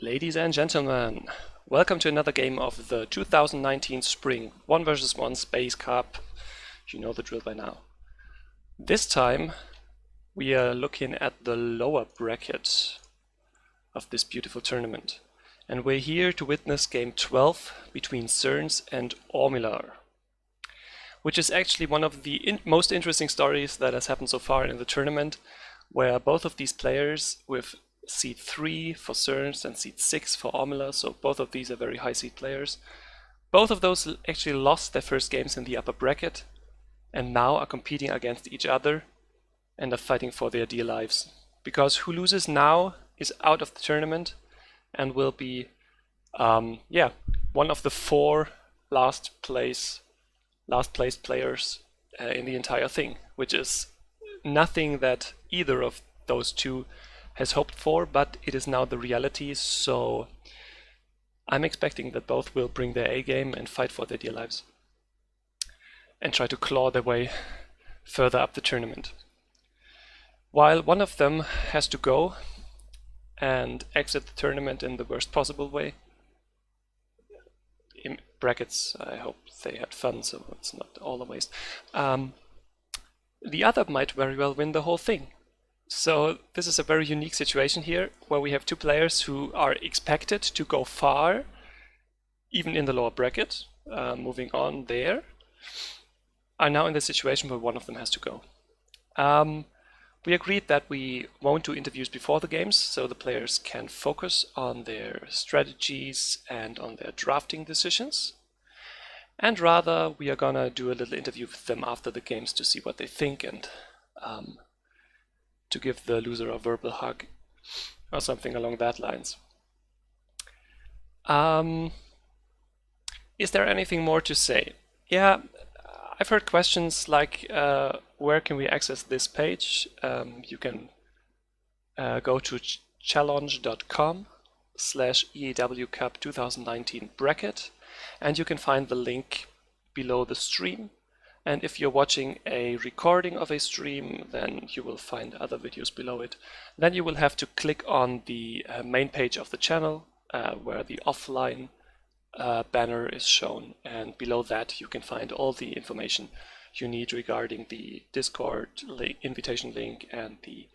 Ladies and gentlemen, welcome to another game of the 2019 Spring 1 vs 1 Space Cup. You know the drill by now. This time we are looking at the lower bracket of this beautiful tournament. And we're here to witness game 12 between Xerns and Ormylar, which is actually one of the most interesting stories that has happened so far in the tournament, where both of these players with seed 3 for Xerns and seed 6 for Ormylar, so both of these are very high seed players. Both of those actually lost their first games in the upper bracket and now are competing against each other and are fighting for their dear lives. Because who loses now is out of the tournament and will be one of the 4 last placed players in the entire thing, which is nothing that either of those two has hoped for, but it is now the reality, so I'm expecting that both will bring their A game and fight for their dear lives and try to claw their way further up the tournament. While one of them has to go and exit the tournament in the worst possible way, in brackets, I hope they had fun, so it's not all a waste, the other might very well win the whole thing. So this is a very unique situation here, where we have two players who are expected to go far, even in the lower bracket, moving on there, are now in the situation where one of them has to go. We agreed that we won't do interviews before the games, so the players can focus on their strategies and on their drafting decisions. And rather, we are gonna do a little interview with them after the games to see what they think and to give the loser a verbal hug or something along that lines. Is there anything more to say? Yeah, I've heard questions like, where can we access this page? You can go to challenge.com/EAW Cup 2019 bracket, and you can find the link below the stream. And if you're watching a recording of a stream, then you will find other videos below it. Then you will have to click on the main page of the channel, where the offline banner is shown, and below that you can find all the information you need regarding the Discord invitation link and the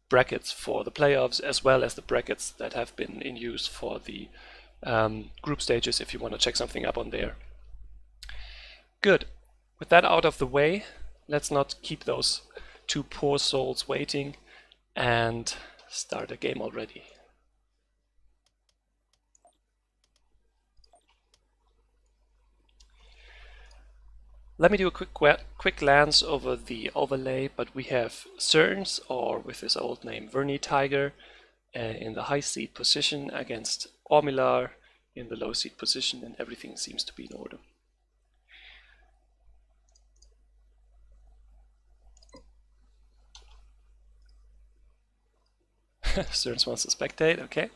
brackets for the playoffs, as well as the brackets that have been in use for the group stages if you want to check something up on there. Good. With that out of the way, let's not keep those two poor souls waiting and start a game already. Let me do a quick glance over the overlay, but we have Xerns, or with his old name Verni Tiger, in the high seed position against Ormylar in the low seed position, and everything seems to be in order. Xerns wants to spectate, okay.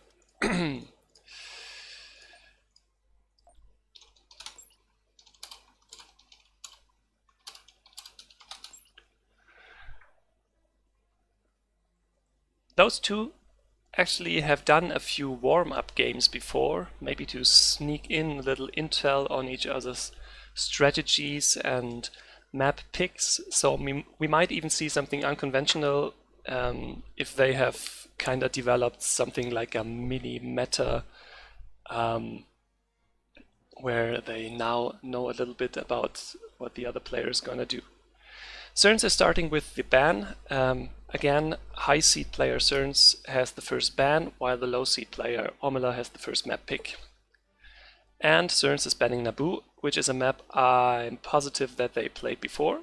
Those two actually have done a few warm-up games before, maybe to sneak in a little intel on each other's strategies and map picks, so we might even see something unconventional if they have kind of developed something like a mini meta where they now know a little bit about what the other player is gonna do. Xerns is starting with the ban. Again, high seed player Xerns has the first ban, while the low seed player Ormylar has the first map pick. And Xerns is banning Naboo, which is a map I'm positive that they played before.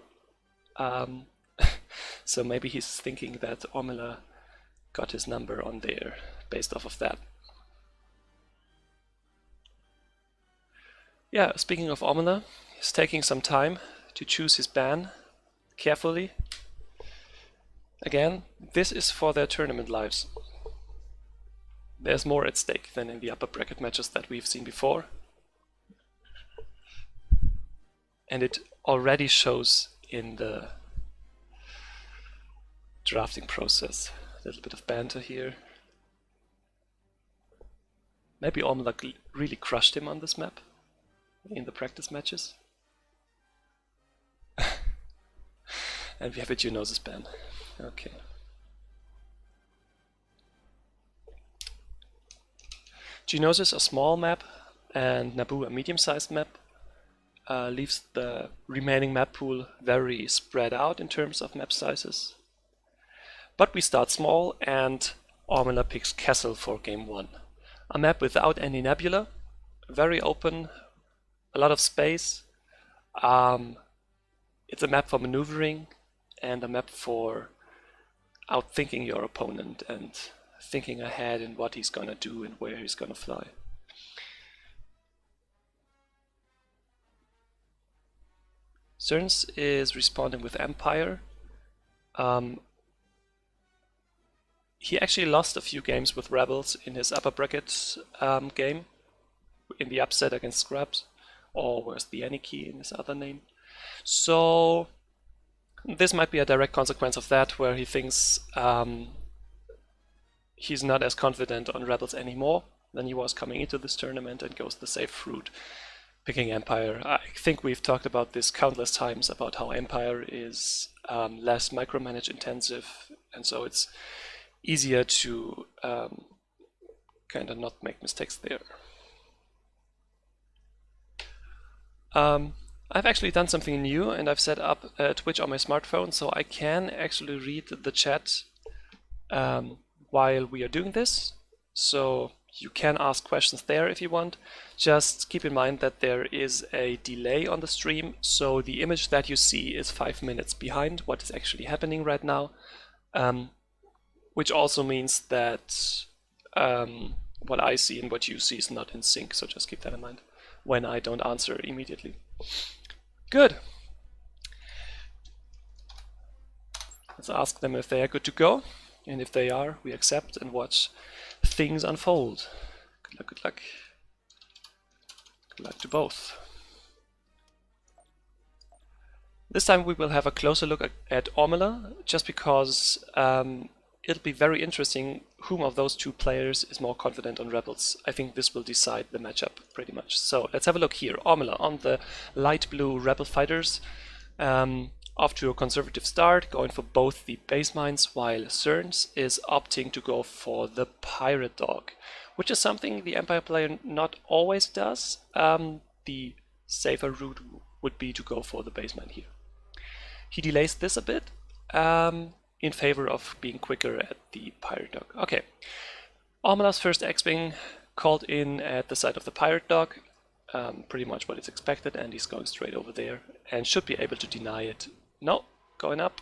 So maybe he's thinking that Ormylar got his number on there based off of that. Yeah, speaking of Ormylar, he's taking some time to choose his ban carefully. Again, this is for their tournament lives. There's more at stake than in the upper bracket matches that we've seen before. And it already shows in the drafting process. A little bit of banter here. Maybe Ormylar really crushed him on this map in the practice matches. And we have a Geonosis ban. Okay. Geonosis a small map and Naboo a medium-sized map. Leaves the remaining map pool very spread out in terms of map sizes. But we start small and Ormylar picks Castle for game 1. A map without any nebula, very open, a lot of space. It's a map for maneuvering and a map for outthinking your opponent and thinking ahead in what he's gonna do and where he's gonna fly. Xerns is responding with Empire. He actually lost a few games with Rebels in his upper bracket game, in the upset against Scrubs, or was the Aniki in his other name. So this might be a direct consequence of that, where he thinks he's not as confident on Rebels anymore than he was coming into this tournament and goes the safe route, picking Empire. I think we've talked about this countless times, about how Empire is less micromanage intensive, and so it's easier to kind of not make mistakes there. I've actually done something new, and I've set up Twitch on my smartphone, so I can actually read the chat while we are doing this. So you can ask questions there if you want. Just keep in mind that there is a delay on the stream, so the image that you see is 5 minutes behind what is actually happening right now, which also means that what I see and what you see is not in sync, so just keep that in mind when I don't answer immediately. Good. Let's ask them if they are good to go, and if they are, we accept and watch things unfold. Good luck, good luck. Good luck to both. This time we will have a closer look at Ormylar, just because it'll be very interesting whom of those two players is more confident on Rebels. I think this will decide the matchup pretty much. So let's have a look here. Ormylar on the light blue Rebel fighters, off to a conservative start, going for both the base mines, while Xerns is opting to go for the pirate dog, which is something the Empire player not always does. The safer route would be to go for the base mine here. He delays this a bit, in favor of being quicker at the pirate dog. Okay, Ormylar's first X-Wing called in at the side of the pirate dog, pretty much what is expected, and he's going straight over there and should be able to deny it. No, going up.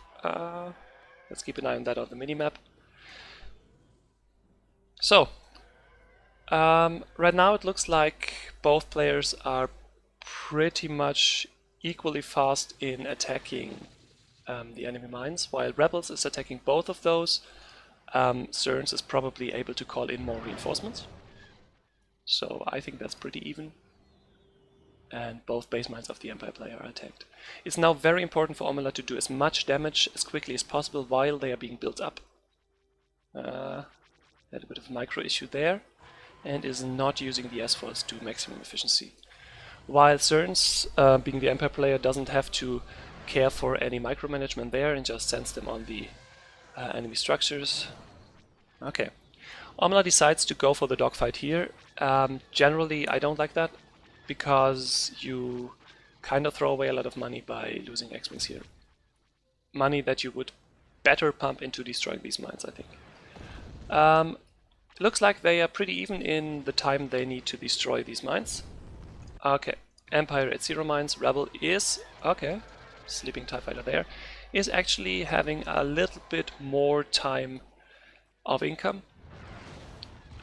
Let's keep an eye on that on the minimap. So, right now it looks like both players are pretty much equally fast in attacking the enemy mines. While Rebels is attacking both of those, Xerns is probably able to call in more reinforcements. So I think that's pretty even. And both base mines of the Empire player are attacked. It's now very important for Ormylar to do as much damage as quickly as possible while they are being built up. Had a bit of a micro issue there, and is not using the S-Force to maximum efficiency. While Xerns, being the Empire player, doesn't have to care for any micromanagement there and just sends them on the enemy structures. Okay, Ormylar decides to go for the dogfight here. Generally, I don't like that, because you kind of throw away a lot of money by losing X-Wings here. Money that you would better pump into destroying these mines, I think. Looks like they are pretty even in the time they need to destroy these mines. Okay, Empire at 0 mines, Rebel is, okay, sleeping TIE fighter there, is actually having a little bit more time of income.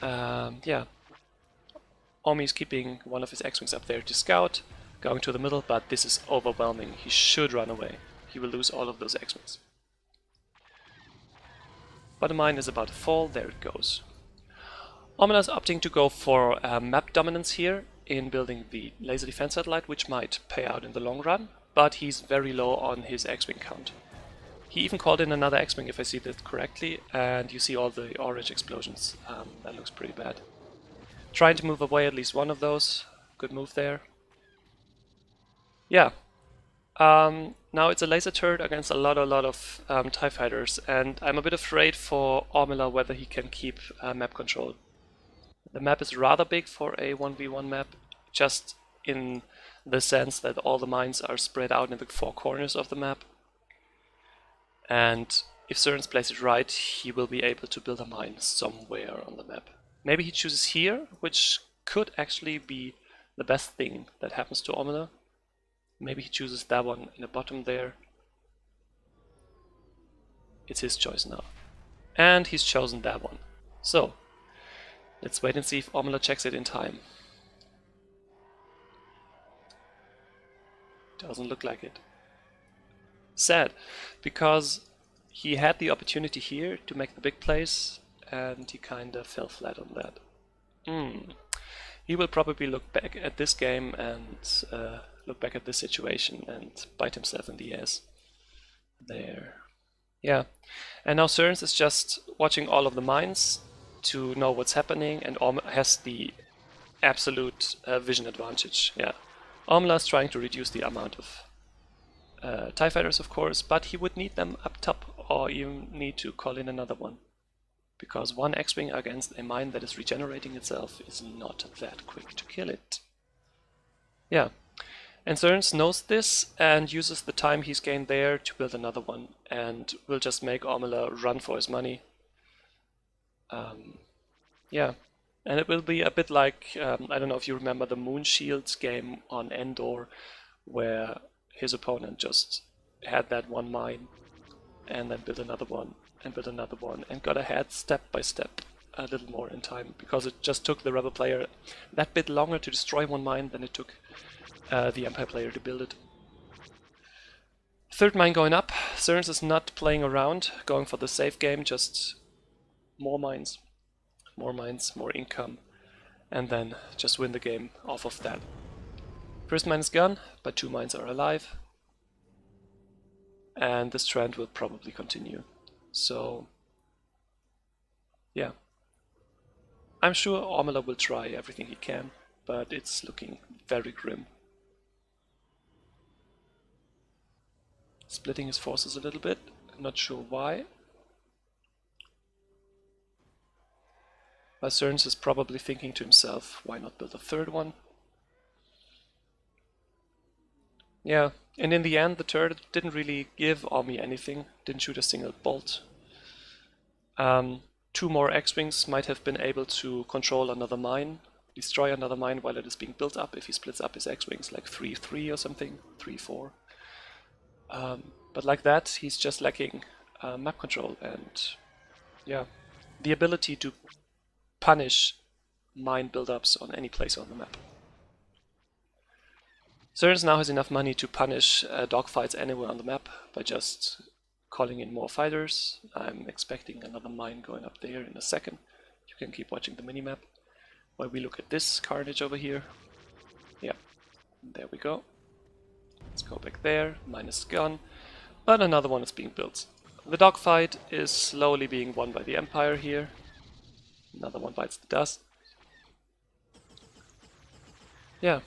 Yeah, Ormy is keeping one of his X-Wings up there to scout, going to the middle, but this is overwhelming. He should run away. He will lose all of those X-Wings. But the mine is about to fall, there it goes. Ormylar is opting to go for map dominance here in building the laser defense satellite, which might pay out in the long run, but he's very low on his X-Wing count. He even called in another X-Wing, if I see that correctly, and you see all the orange explosions. That looks pretty bad. Trying to move away at least one of those. Good move there. Yeah. Now it's a laser turret against a lot of TIE fighters, and I'm a bit afraid for Ormylar whether he can keep map control. The map is rather big for a 1v1 map, just in the sense that all the mines are spread out in the four corners of the map. And if Xerns plays it right, he will be able to build a mine somewhere on the map. Maybe he chooses here, which could actually be the best thing that happens to Ormylar. Maybe he chooses that one in the bottom there. It's his choice now. And he's chosen that one. So, let's wait and see if Ormylar checks it in time. Doesn't look like it. Sad, because he had the opportunity here to make the big plays, and he kinda fell flat on that. He will probably look back at this game and look back at this situation and bite himself in the ass. There. Yeah. And now Xerns is just watching all of the mines to know what's happening, and has the absolute vision advantage. Yeah. Ormylar is trying to reduce the amount of TIE fighters, of course, but he would need them up top, or even need to call in another one. Because one X-Wing against a mine that is regenerating itself is not that quick to kill it. Yeah. And Xerns knows this and uses the time he's gained there to build another one, and will just make Ormylar run for his money. Yeah. And it will be a bit like, I don't know if you remember the Moon Shields game on Endor, where his opponent just had that one mine, and then built another one, and built another one, and got ahead step by step a little more in time, because it just took the rebel player that bit longer to destroy one mine than it took the Empire player to build it. Third mine going up. Xerns is not playing around, going for the safe game, just more mines, more income, and then just win the game off of that. First mine is gone, but two mines are alive, and this trend will probably continue. So, yeah. I'm sure Ormylar will try everything he can, but it's looking very grim. Splitting his forces a little bit, not sure why. But Xerns is probably thinking to himself, why not build a third one? Yeah, and in the end the turret didn't really give Ormy anything, didn't shoot a single bolt. Two more X-Wings might have been able to control another mine, destroy another mine while it is being built up if he splits up his X-Wings, like 3-3 or something, 3-4. But like that, he's just lacking map control and, yeah, the ability to punish mine build-ups on any place on the map. Xerns now has enough money to punish dogfights anywhere on the map by just calling in more fighters. I'm expecting another mine going up there in a second. You can keep watching the minimap while we look at this carnage over here. Yeah, there we go. Let's go back there. Mine is gone, but another one is being built. The dogfight is slowly being won by the Empire here. Another one bites the dust. Yeah.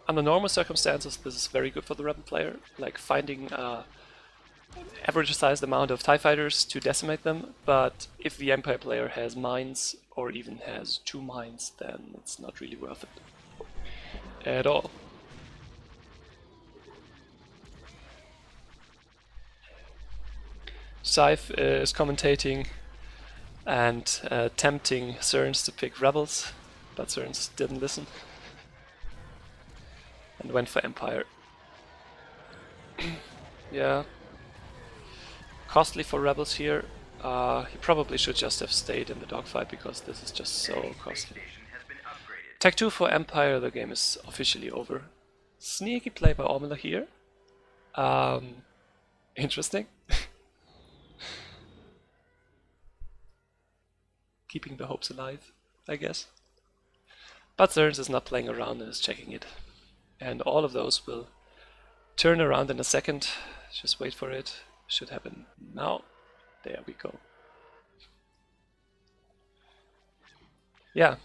Under normal circumstances, this is very good for the rebel player, like finding average sized amount of TIE fighters to decimate them, but if the Empire player has mines, or even has two mines, then it's not really worth it at all. Scythe is commentating and tempting Xerns to pick rebels, but Xerns didn't listen and went for Empire. Yeah. Costly for rebels here. He probably should just have stayed in the dogfight because this is just so costly. Tech 2 for Empire, the game is officially over. Sneaky play by Ormylar here. Interesting. Keeping the hopes alive, I guess. But Xerns is not playing around and is checking it. And all of those will turn around in a second. Just wait for it. Should happen now. There we go. Yeah,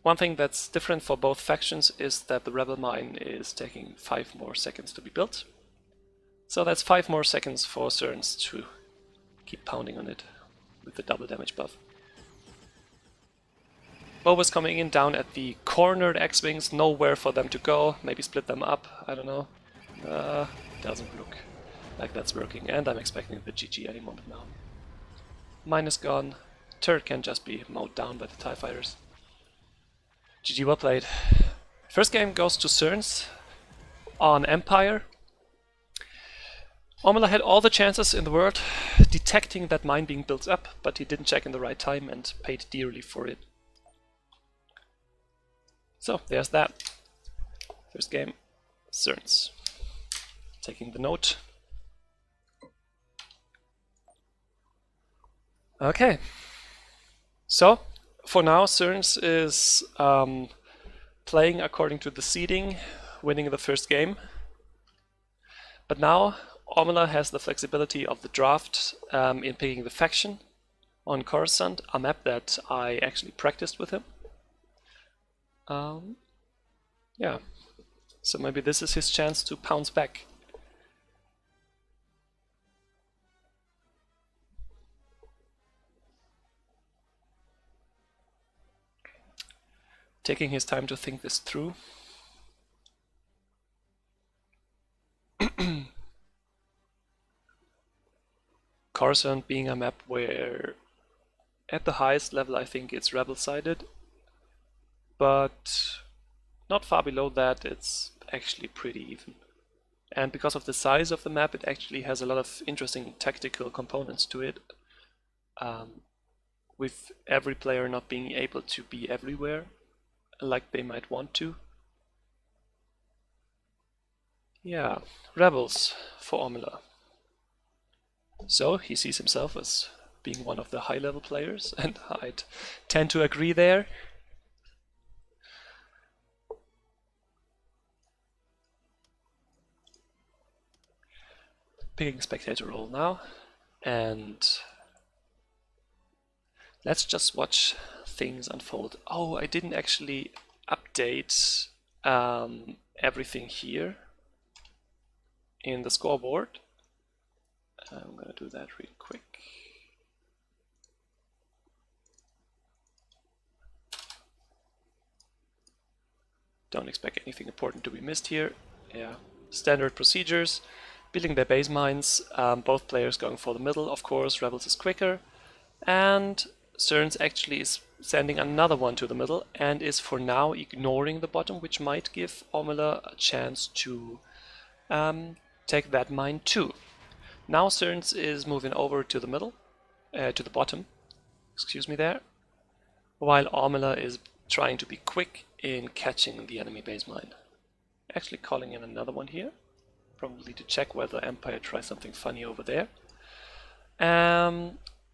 one thing that's different for both factions is that the Rebel mine is taking 5 more seconds to be built. So that's 5 more seconds for Xerns to keep pounding on it with the double damage buff. Bow was coming in down at the cornered X-Wings, nowhere for them to go, maybe split them up, I don't know. Doesn't look like that's working, and I'm expecting the GG any moment now. Mine is gone, turret can just be mowed down by the TIE fighters. GG, well played. First game goes to Xerns on Empire. Ormylar had all the chances in the world detecting that mine being built up, but he didn't check in the right time and paid dearly for it. So there's that. First game, Xerns. Taking the note. Okay. So, for now, Xerns is playing according to the seeding, winning the first game. But now, Ormylar has the flexibility of the draft in picking the faction on Coruscant, a map that I actually practiced with him. Yeah, so maybe this is his chance to pounce back. Taking his time to think this through. Coruscant being a map where at the highest level I think it's rebel-sided, but not far below that it's actually pretty even. And because of the size of the map, it actually has a lot of interesting tactical components to it, with every player not being able to be everywhere like they might want to. Yeah, rebels for Ormylar. So he sees himself as being one of the high-level players, and I'd tend to agree there. Picking spectator role now, and let's just watch things unfold. Oh, I didn't actually update everything here in the scoreboard. I'm gonna do that real quick. Don't expect anything important to be missed here. Yeah, standard procedures. Building their base mines, both players going for the middle, of course, Rebels is quicker. And Xerns actually is sending another one to the middle and is for now ignoring the bottom, which might give Ormylar a chance to take that mine too. Now Xerns is moving over to the middle, to the bottom, excuse me there, while Ormylar is trying to be quick in catching the enemy base mine. Actually calling in another one here, probably to check whether Empire tries something funny over there.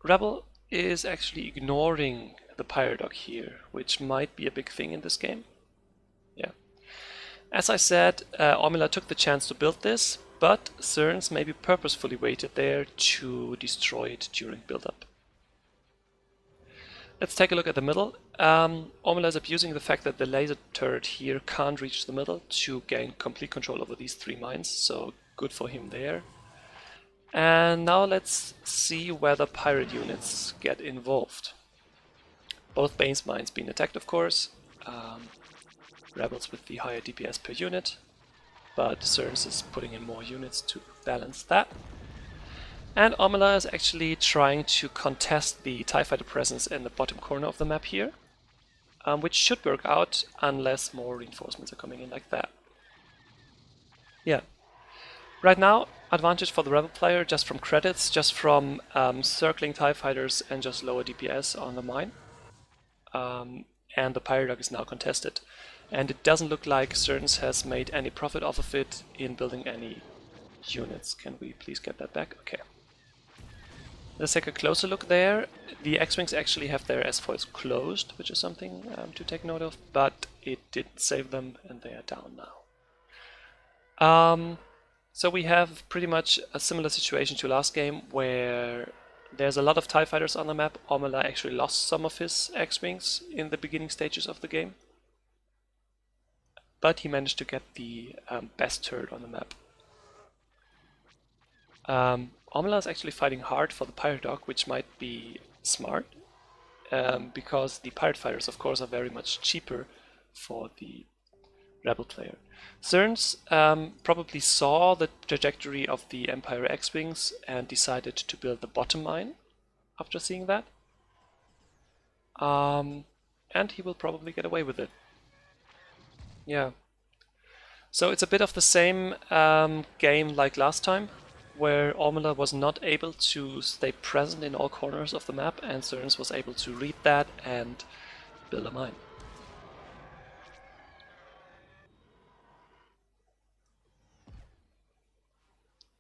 Rebel is actually ignoring the Pyrodog here, which might be a big thing in this game. Yeah. As I said, Ormylar took the chance to build this, but Xerns maybe purposefully waited there to destroy it during build-up. Let's take a look at the middle. Ormylar is abusing the fact that the laser turret here can't reach the middle to gain complete control over these 3 mines, so good for him there. And now let's see whether pirate units get involved. Both base mines being attacked, of course. Rebels with the higher DPS per unit, but Xerns is putting in more units to balance that. And Ormylar is actually trying to contest the TIE fighter presence in the bottom corner of the map here, which should work out unless more reinforcements are coming in like that. Yeah. Right now, advantage for the Rebel player just from credits, just from circling TIE fighters and just lower DPS on the mine. And the Pyrodog is now contested. And it doesn't look like Xerns has made any profit off of it in building any units. Can we please get that back? Okay. Let's take a closer look there. The X-Wings actually have their S-foils closed, which is something to take note of, but it didn't save them and they are down now. So we have pretty much a similar situation to last game where There's a lot of TIE fighters on the map. Ormylar actually lost some of his X-Wings in the beginning stages of the game, but he managed to get the best turret on the map. Ormylar is actually fighting hard for the Pirate Dog, which might be smart, because the Pirate Fighters, of course, are very much cheaper for the Rebel player. Xerns probably saw the trajectory of the Empire X-Wings and decided to build the bottom mine after seeing that. And he will probably get away with it. Yeah. So it's a bit of the same game like last time, where Ormylar was not able to stay present in all corners of the map, and Xerns was able to read that and build a mine.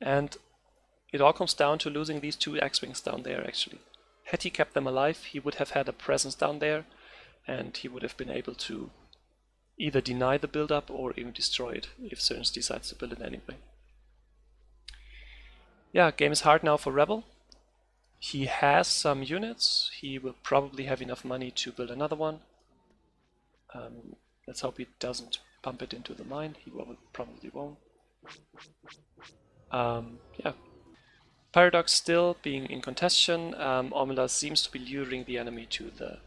And it all comes down to losing these two X-Wings down there, actually. Had he kept them alive, he would have had a presence down there, and he would have been able to either deny the build-up or even destroy it if Xerns decides to build it anyway. Yeah, game is hard now for Rebel. He has some units. He will probably have enough money to build another one. Let's hope he doesn't pump it into the mine. He probably won't. Yeah. Paradox still being in contention. Ormylar seems to be luring the enemy to the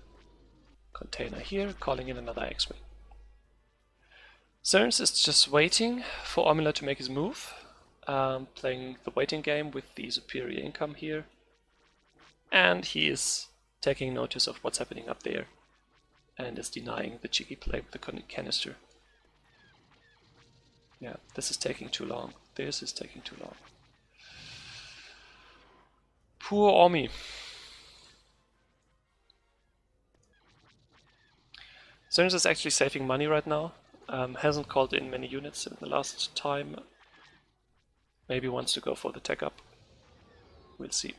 container here, calling in another X-Wing. Xerns is just waiting for Ormylar to make his move, playing the waiting game with the superior income here. And he is taking notice of what's happening up there and is denying the cheeky play with the canister. Yeah, this is taking too long. This is taking too long. Poor Ormy. Xerns is actually saving money right now. Hasn't called in many units in the last time. Maybe wants to go for the tech up. We'll see.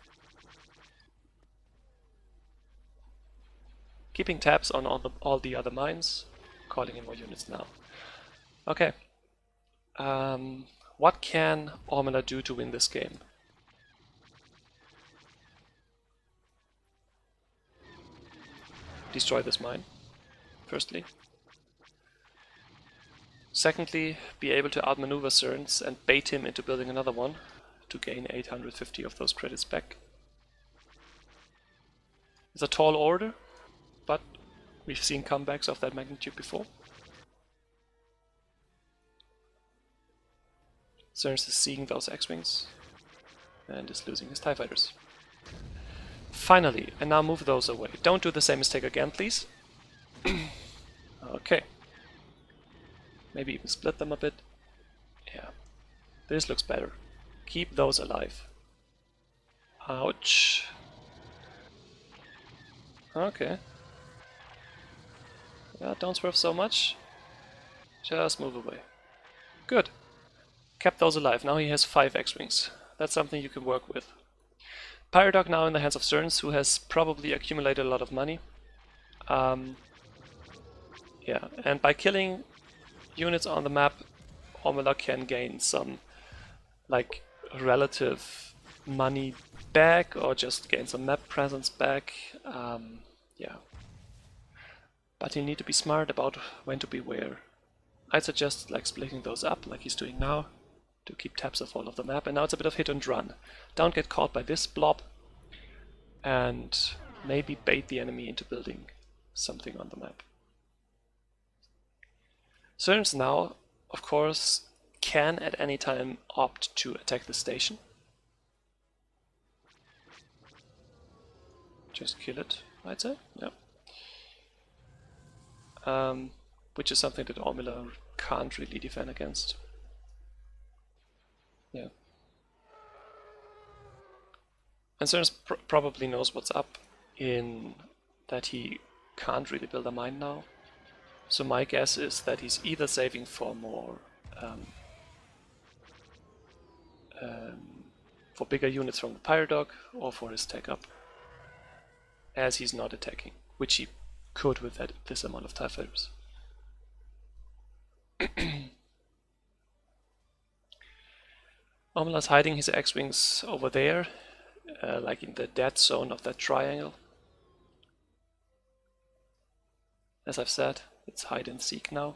Keeping tabs on all the other mines, calling in more units now. Okay. What can Ormylar do to win this game? Destroy this mine, firstly. Secondly, be able to outmaneuver Xerns and bait him into building another one to gain 850 of those credits back. It's a tall order, but we've seen comebacks of that magnitude before. Xerns is seeing those X-Wings and is losing his TIE fighters. Finally, and now move those away. Don't do the same mistake again, please. Okay. Maybe even split them a bit. Yeah. This looks better. Keep those alive. Ouch. Okay. Yeah, don't swerve so much. Just move away. Good. Kept those alive. Now he has 5 X-Wings. That's something you can work with. Pirate Dog now in the hands of Xerns, who has probably accumulated a lot of money. Yeah, and by killing units on the map, Ormylar can gain some like relative money back or just gain some map presence back. Yeah. But you need to be smart about when to be where. I'd suggest like splitting those up like he's doing now to keep tabs of all of the map. And now it's a bit of hit and run. Don't get caught by this blob and maybe bait the enemy into building something on the map. Xerns now, of course, can at any time opt to attack the station. Just kill it, I'd say. Yeah. Which is something that Ormylar can't really defend against. Yeah. And Xerns probably knows what's up in that he can't really build a mine now. So my guess is that he's either saving for more for bigger units from the Pirate Dog or for his tech up, as he's not attacking, which he could with this amount of TIE fighters. Ormylar's hiding his X-Wings over there like in the dead zone of that triangle. As I've said, it's hide and seek now.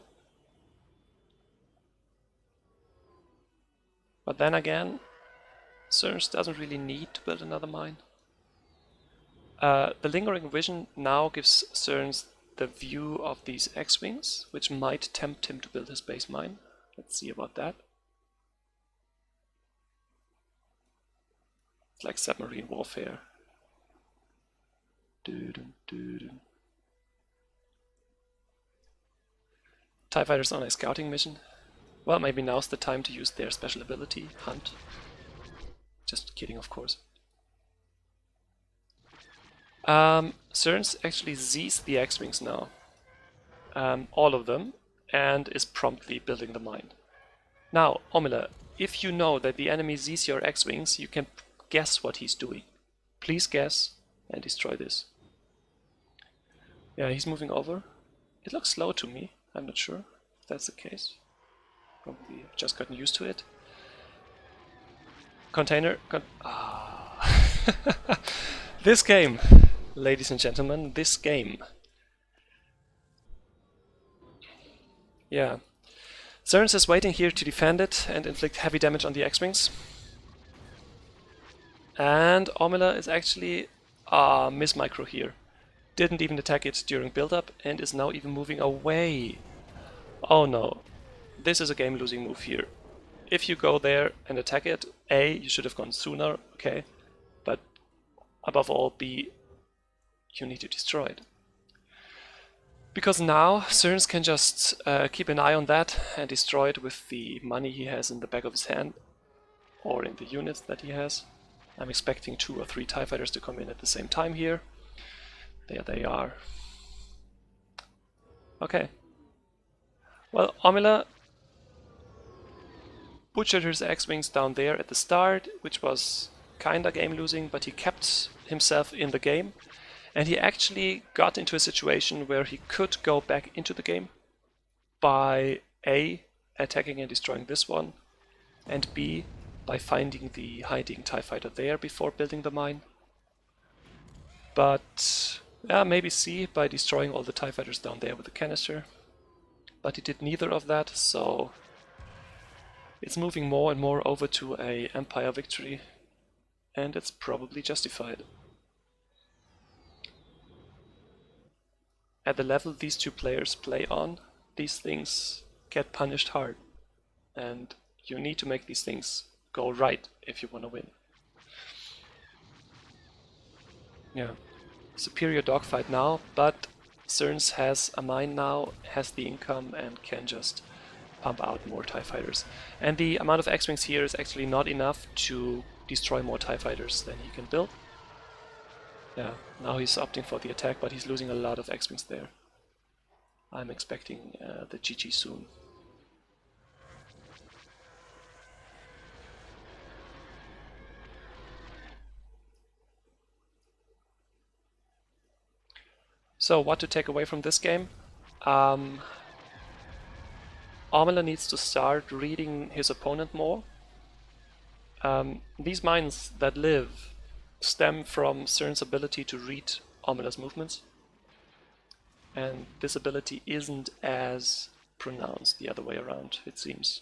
But then again, Xerns doesn't really need to build another mine. The lingering vision now gives Xerns the view of these X-Wings, which might tempt him to build his base mine. Let's see about that. It's like submarine warfare. TIE fighters on a scouting mission. Well, maybe now's the time to use their special ability, Hunt. Just kidding, of course. Xerns actually Z's the X-Wings now. All of them, and is promptly building the mine. Now, Ormylar, if you know that the enemy Z's your X-Wings, you can guess what he's doing. Please guess and destroy this. Yeah, he's moving over. It looks slow to me. I'm not sure if that's the case. Probably just gotten used to it. Container. This game, ladies and gentlemen, this game. Yeah. Xerns is waiting here to defend it and inflict heavy damage on the X-Wings. And Ormylar is actually miss-micro here. Didn't even attack it during build-up and is now even moving away. Oh no. This is a game-losing move here. If you go there and attack it, A, you should have gone sooner, okay. But above all, B, you need to destroy it. Because now Xerns can just keep an eye on that and destroy it with the money he has in the back of his hand, or in the units that he has. I'm expecting 2 or 3 TIE fighters to come in at the same time here. There they are. Okay. Well, Ormylar butchered his X-Wings down there at the start, which was kinda game-losing, but he kept himself in the game. And he actually got into a situation where he could go back into the game by A, attacking and destroying this one, and B, by finding the hiding TIE fighter there before building the mine. But yeah, maybe C, by destroying all the TIE fighters down there with the canister. But he did neither of that, so it's moving more and more over to a Empire victory, and it's probably justified. At the level these two players play on, these things get punished hard, and you need to make these things go right if you want to win. Yeah, superior dogfight now, but Xerns has a mine now, has the income, and can just pump out more TIE fighters. And the amount of X-Wings here is actually not enough to destroy more TIE fighters than he can build. Yeah, now he's opting for the attack, but he's losing a lot of X-Wings there. I'm expecting the GG soon. So, what to take away from this game? Ormylar needs to start reading his opponent more. These mines that live stem from Xerns' ability to read Ormylar's movements. And this ability isn't as pronounced the other way around, it seems.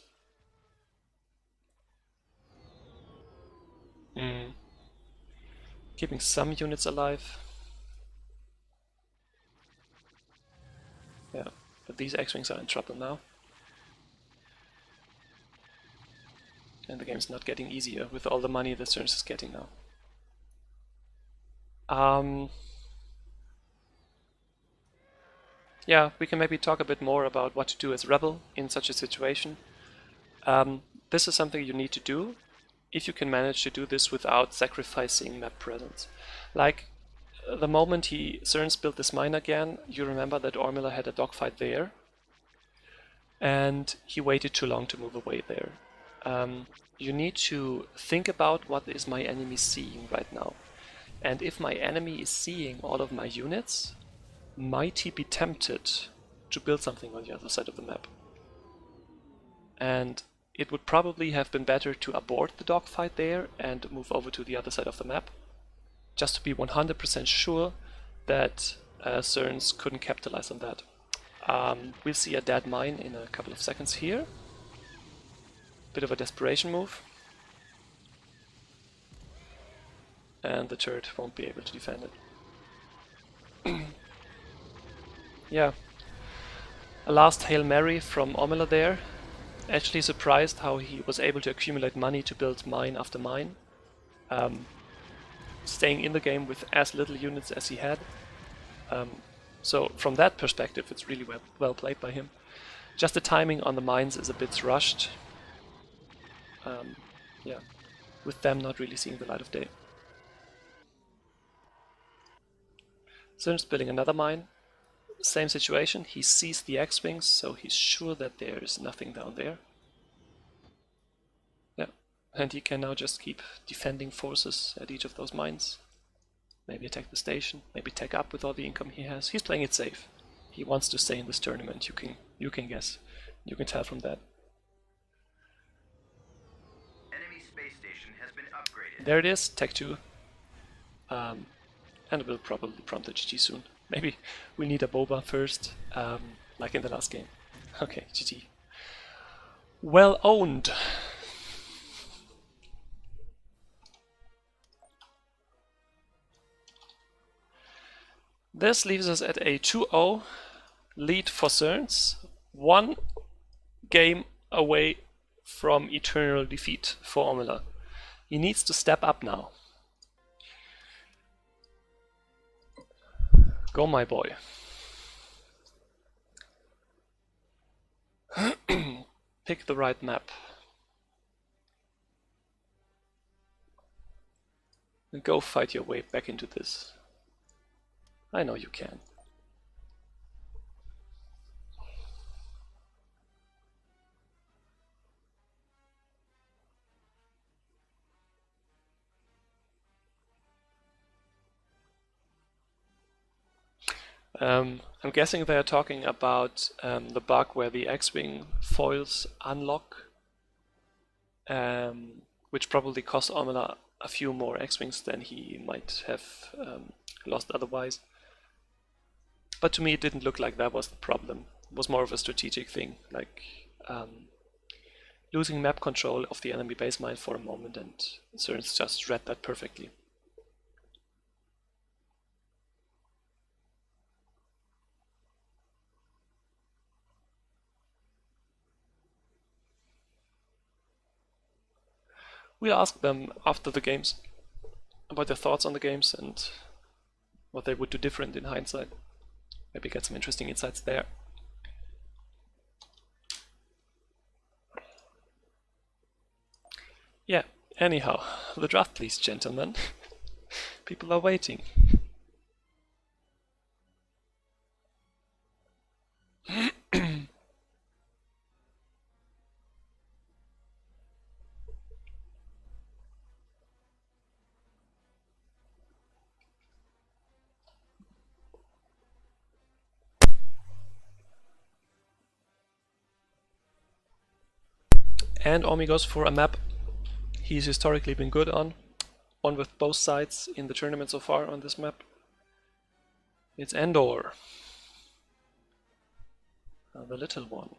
Keeping some units alive. Yeah, but these X-Wings are in trouble now. And the game's not getting easier with all the money that Xerns is getting now. Yeah, we can maybe talk a bit more about what to do as Rebel in such a situation. This is something you need to do if you can manage to do this without sacrificing map presence. Like, the moment Xerns built this mine again, you remember that Ormylar had a dogfight there, and he waited too long to move away there. You need to think about what is my enemy seeing right now. And if my enemy is seeing all of my units, might he be tempted to build something on the other side of the map? And it would probably have been better to abort the dogfight there and move over to the other side of the map, just to be 100% sure that Xerns couldn't capitalize on that. We'll see a dead mine in a couple of seconds here. Bit of a desperation move. And the turret won't be able to defend it. Yeah. A last Hail Mary from Ormylar there. Actually surprised how he was able to accumulate money to build mine after mine. Staying in the game with as little units as he had. So from that perspective it's really well played by him. Just the timing on the mines is a bit rushed. Yeah, with them not really seeing the light of day. Xerns building another mine. Same situation, he sees the X-Wings, so he's sure that there is nothing down there. Yeah, and he can now just keep defending forces at each of those mines. Maybe attack the station, maybe tech up with all the income he has. He's playing it safe. He wants to stay in this tournament, you can guess. You can tell from that. Enemy space station has been upgraded. There it is, Tech 2. And it will probably prompt a GG soon. Maybe we need a boba first, like in the last game. Okay, GG. Well owned. This leaves us at a 2-0 lead for Xerns. 1 game away from eternal defeat for Ormylar. He needs to step up now. Go, my boy. Pick the right map. And go fight your way back into this. I know you can. I'm guessing they are talking about the bug where the X-Wing foils unlock, which probably cost Ormylar a few more X-Wings than he might have lost otherwise. But to me it didn't look like that was the problem. It was more of a strategic thing, like losing map control of the enemy base mine for a moment, and Xerns just read that perfectly. We'll ask them after the games about their thoughts on the games and what they would do different in hindsight. Maybe get some interesting insights there. Yeah, anyhow, the draft please, gentlemen. People are waiting. And Ormy goes for a map he's historically been good on. One with both sides in the tournament so far on this map. It's Endor. The little one.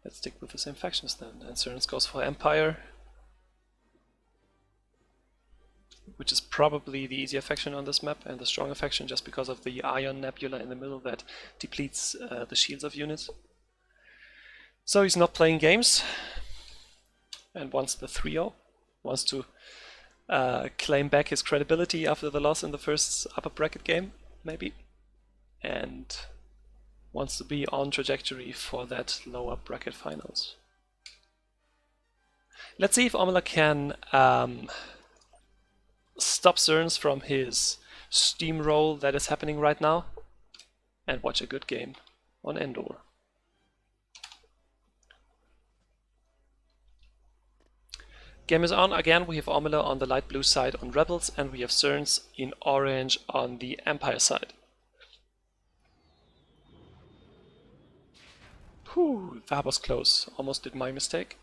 Let's stick with the same factions then. And Xerns goes for Empire, which is probably the easier faction on this map and the stronger faction just because of the Ion Nebula in the middle that depletes the shields of units. So he's not playing games and wants the 3-0, wants to claim back his credibility after the loss in the first upper bracket game, maybe, and wants to be on trajectory for that lower bracket finals. Let's see if Ormylar can stop Xerns from his steamroll that is happening right now and watch a good game on Endor. Game is on again. We have Ormylar on the light blue side on Rebels, and we have Xerns in orange on the Empire side. Whew, that was close. Almost did my mistake.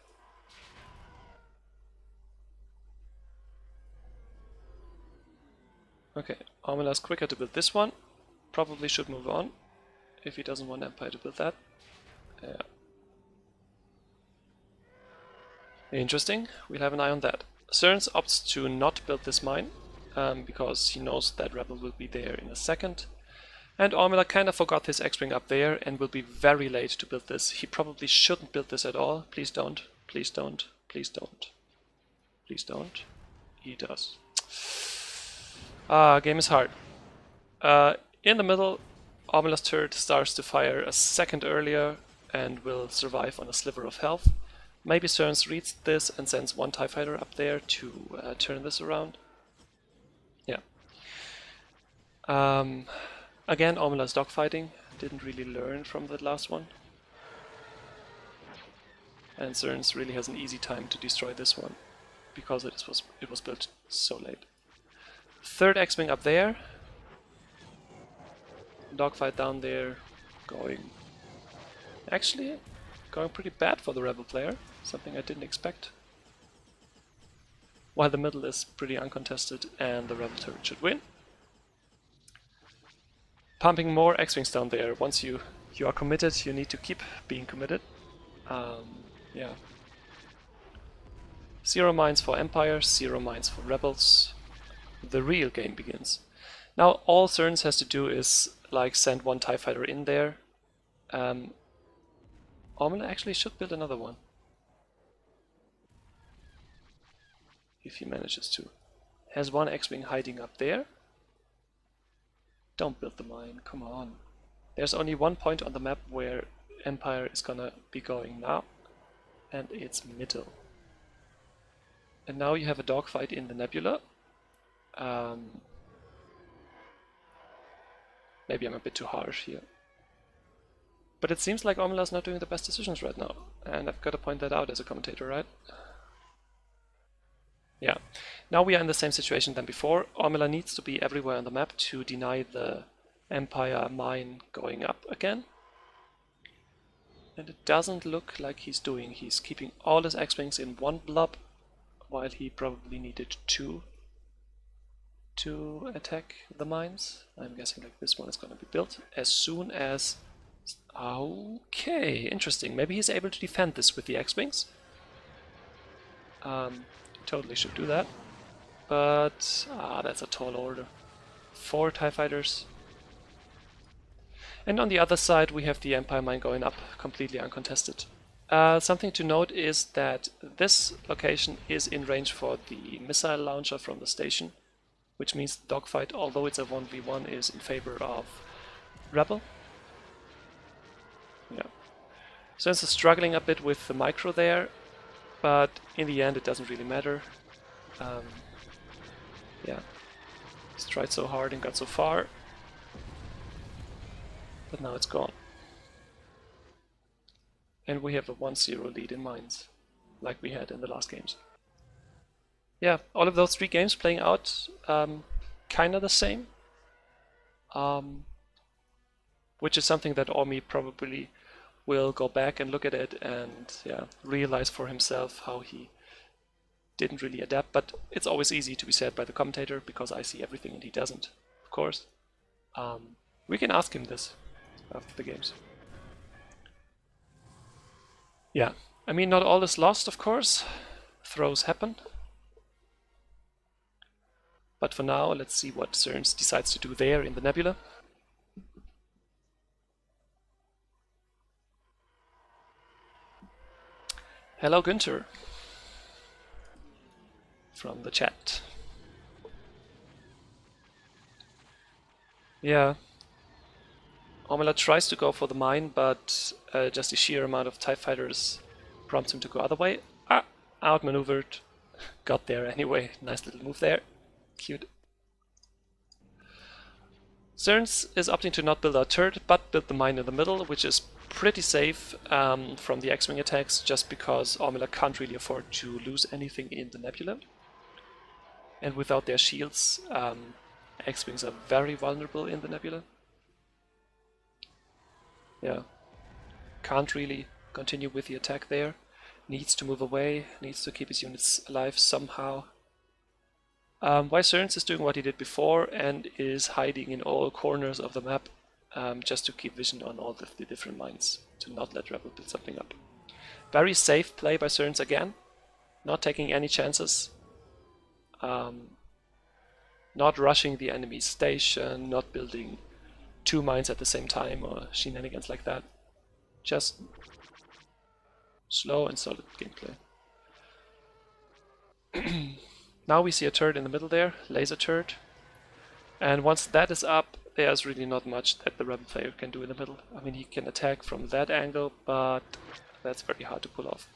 Okay, Ormylar's quicker to build this one. Probably should move on if he doesn't want Empire to build that. Yeah. Interesting, we'll have an eye on that. Xerns opts to not build this mine because he knows that Rebel will be there in a second. And Ormylar kind of forgot his X-Wing up there and will be very late to build this. He probably shouldn't build this at all. Please don't, please don't, please don't. Please don't. He does. Game is hard. In the middle, Ormylar's turret starts to fire a second earlier and will survive on a sliver of health. Maybe Xerns reads this and sends one TIE fighter up there to turn this around. Yeah. Again, Ormylar's dogfighting. Didn't really learn from that last one. And Xerns really has an easy time to destroy this one because it was built so late. Third X-Wing up there. Dogfight down there. Actually going pretty bad for the Rebel player. Something I didn't expect. While the middle is pretty uncontested and the Rebel turret should win. Pumping more X-Wings down there. Once you are committed, you need to keep being committed. Yeah. 0 mines for Empire, 0 mines for Rebels. The real game begins. Now all Xerns has to do is like send one TIE fighter in there. Ormylar actually should build another one. If he manages to. Has one X-Wing hiding up there. Don't build the mine, come on. There's only one point on the map where Empire is gonna be going now. And it's middle. And now you have a dogfight in the nebula. Maybe I'm a bit too harsh here. But it seems like Ormylar's not doing the best decisions right now. And I've got to point that out as a commentator, right? Yeah. Now we are in the same situation than before. Ormylar needs to be everywhere on the map to deny the Empire mine going up again. And it doesn't look like he's doing. He's keeping all his X-Wings in one blob, while he probably needed 2 to attack the mines. I'm guessing like this one is going to be built as soon as... Okay, interesting. Maybe he's able to defend this with the X-Wings. Totally should do that. But that's a tall order. 4 TIE fighters. And on the other side we have the Empire mine going up, completely uncontested. Something to note is that this location is in range for the missile launcher from the station, which means the dogfight, although it's a 1v1, is in favor of Rebel. Yeah. Xerns is struggling a bit with the micro there, but in the end it doesn't really matter. Yeah. He's tried so hard and got so far, but now it's gone. And we have a 1-0 lead in mines, like we had in the last games. Yeah, all of those 3 games playing out kind of the same. Which is something that Ormy probably will go back and look at it and realize for himself how he didn't really adapt. But it's always easy to be said by the commentator because I see everything and he doesn't, of course. We can ask him this after the games. Yeah, I mean, not all is lost, of course. Throws happen. But for now, let's see what Xerns decides to do there in the nebula. Hello, Günther. From the chat. Yeah. Ormylar tries to go for the mine, but just the sheer amount of TIE fighters prompts him to go other way. Outmaneuvered. Got there anyway. Nice little move there. Cute. Xerns is opting to not build a turret, but build the mine in the middle, which is pretty safe from the X-Wing attacks, just because Ormylar can't really afford to lose anything in the nebula. And without their shields, X-Wings are very vulnerable in the nebula. Yeah, can't really continue with the attack there. Needs to move away, needs to keep his units alive somehow. Why Xerns is doing what he did before and is hiding in all corners of the map just to keep vision on all the different mines, to not let Rebel build something up. Very safe play by Xerns again, not taking any chances, not rushing the enemy's station, not building 2 mines at the same time or shenanigans like that. Just slow and solid gameplay. Now we see a turret in the middle there, laser turret. And once that is up, there's really not much that the Rebel player can do in the middle. I mean, he can attack from that angle, but that's very hard to pull off.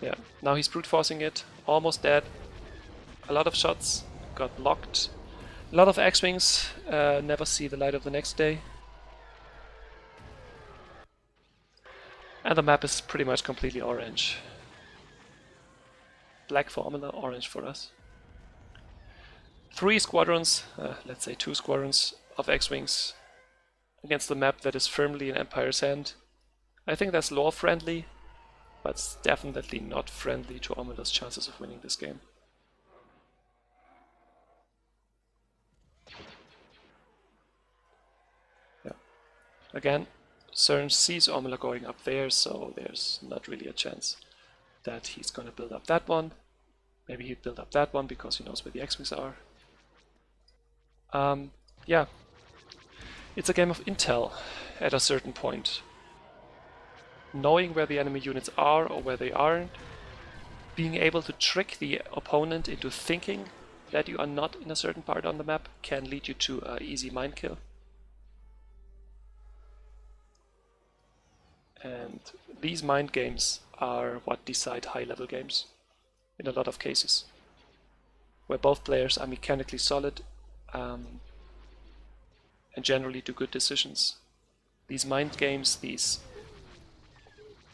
Yeah, now he's brute forcing it, almost dead. A lot of shots, got locked. A lot of X-Wings, never see the light of the next day. And the map is pretty much completely orange. Black for Ormylar, orange for us. 3 squadrons, let's say 2 squadrons of X-Wings against the map that is firmly in Empire's hand. I think that's lore friendly, but it's definitely not friendly to Ormylar's chances of winning this game. Yeah. Again, Xerns sees Ormylar going up there, so there's not really a chance that he's gonna build up that one. Maybe he'd build up that one because he knows where the X-Wings are. Yeah, it's a game of intel at a certain point. Knowing where the enemy units are or where they aren't, being able to trick the opponent into thinking that you are not in a certain part on the map can lead you to an easy mind kill. And these mind games are what decide high-level games in a lot of cases, where both players are mechanically solid and generally do good decisions. These mind games, these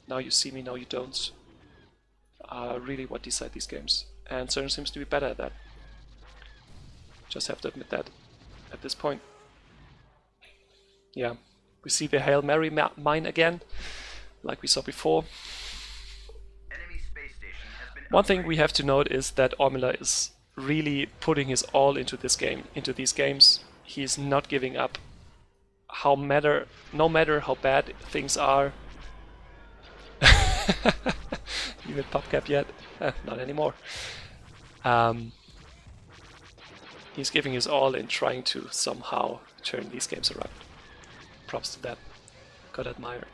now you see me, now you don't, are really what decide these games. And Xerns seems to be better at that. Just have to admit that at this point. Yeah, we see the Hail Mary mine again, like we saw before. Enemy space station has been One thing we have to note is that Ormylar is really putting his all into this game, into these games. He is not giving up. No matter how bad things are. Even PopCap yet? Not anymore. He's giving his all in trying to somehow turn these games around. Props to that. Gotta admire.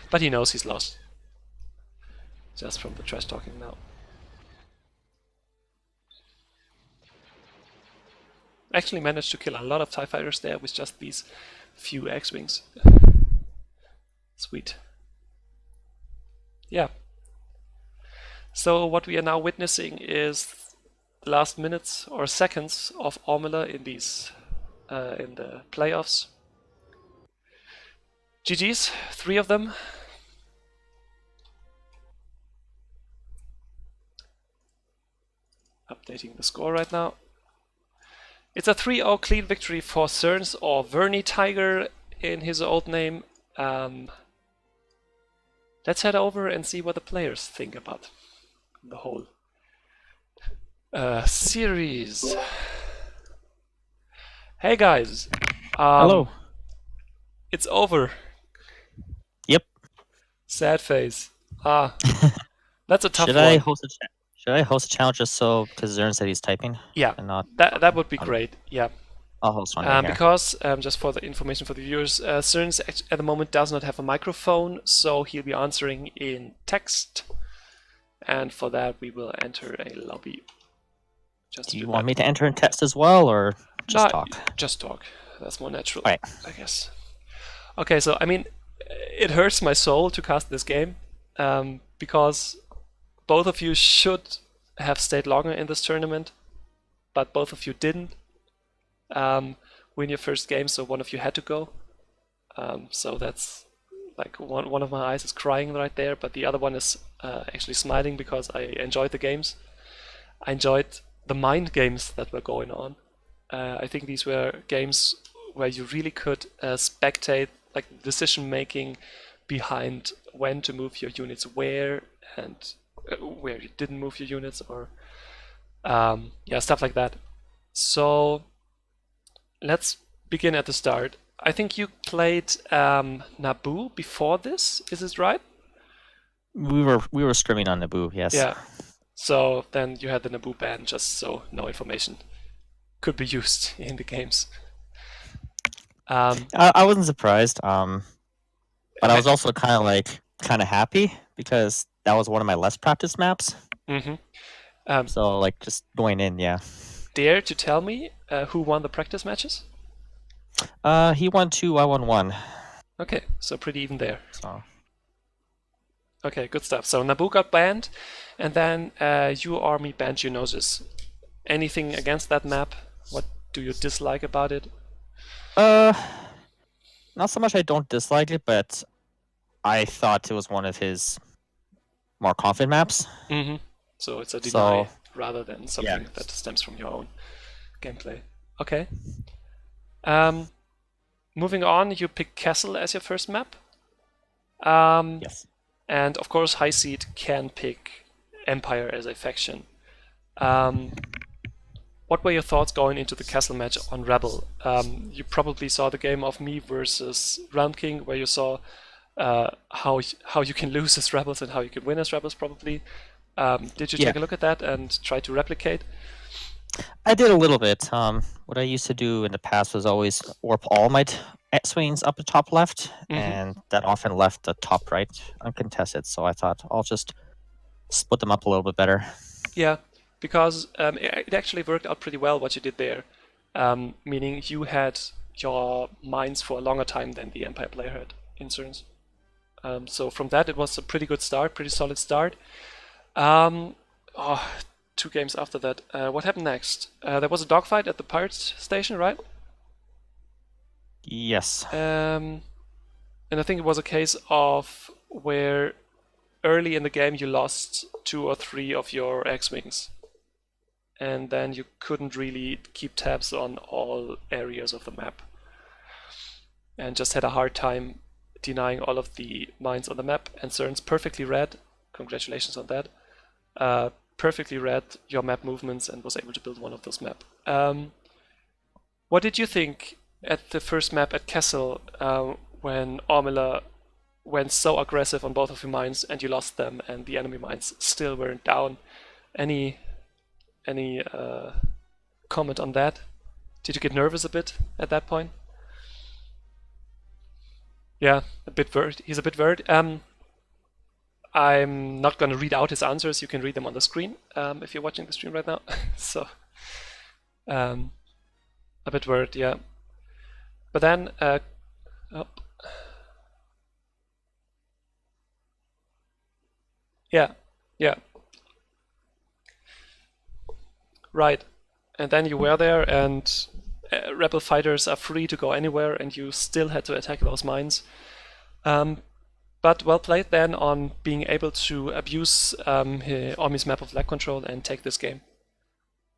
But he knows he's lost. Just from the trash talking now. Actually managed to kill a lot of TIE fighters there with just these few X-Wings. Sweet. Yeah. So what we are now witnessing is the last minutes or seconds of Ormylar in these in the playoffs. GG's, 3 of them. Updating the score right now. It's a 3-0 clean victory for Xerns, or Vernie Tiger in his old name. Let's head over and see what the players think about the whole series. Hey guys. Hello. It's over. Yep. Sad face. That's a tough Should one. Should I host a challenge just so because Xern said he's typing? Yeah, and not, that would be great. Yeah. I'll host one here. Because, just for the information for the viewers, Xerns at the moment does not have a microphone, so he'll be answering in text. And for that, we will enter a lobby. Just do you want me to enter in text as well, or just talk? Just talk. That's more natural, right. I guess. Okay, so I mean, it hurts my soul to cast this game, because both of you should have stayed longer in this tournament, but both of you didn't win your first game, so one of you had to go. So that's like one of my eyes is crying right there, but the other one is actually smiling because I enjoyed the games. I enjoyed the mind games that were going on. I think these were games where you really could spectate like decision making behind when to move your units where and where you didn't move your units, or yeah, stuff like that. So let's begin at the start. I think you played Naboo before this. Is this right? We were scrimming on Naboo, yes. Yeah. So then you had the Naboo ban, just so no information could be used in the games. I wasn't surprised. But I was also kind of happy because that was one of my less practiced maps. Mm-hmm. So like just going in, yeah. Dare to tell me who won the practice matches? He won 2, I won 1. Okay, so pretty even there. So Okay, good stuff. So Naboo got banned, and then your army banned Geonosis. Anything against that map? What do you dislike about it? not so much I don't dislike it, but I thought it was one of his more confident maps. Mm-hmm. So it's a deny So rather than something that stems from your own gameplay. Okay. Moving on, you pick Castle as your first map. yes. And of course, High Seed can pick Empire as a faction. What were your thoughts going into the Castle match on Rebel? You probably saw the game of me versus Realm King, where you saw how you can lose as Rebels and how you can win as Rebels, probably. Did you take a look at that and try to replicate? I did a little bit. What I used to do in the past was always warp all my X-Wings up the top left, and that often left the top right uncontested. So I thought I'll just split them up a little bit better. Yeah, because it actually worked out pretty well what you did there. Meaning you had your mines for a longer time than the Empire player had in Xerns. So from that, it was a pretty good start, pretty solid start. 2 games after that. What happened next? There was a dogfight at the pirate station, right? Yes. And I think it was a case of where early in the game you lost 2 or 3 of your X-Wings. And then you couldn't really keep tabs on all areas of the map. And just had a hard time denying all of the mines on the map. And Xerns perfectly read, congratulations on that, perfectly read your map movements and was able to build one of those maps. What did you think at the first map at Castle when Ormylar went so aggressive on both of your mines and you lost them and the enemy mines still weren't down? Any comment on that? Did you get nervous a bit at that point? Yeah, a bit worried. He's a bit worried. I'm not going to read out his answers. You can read them on the screen if you're watching the stream right now. So, a bit worried, yeah. But then, yeah, right. And then you were there, and rebel fighters are free to go anywhere, and you still had to attack those mines. But well played then on being able to abuse Omi's map of lag control and take this game.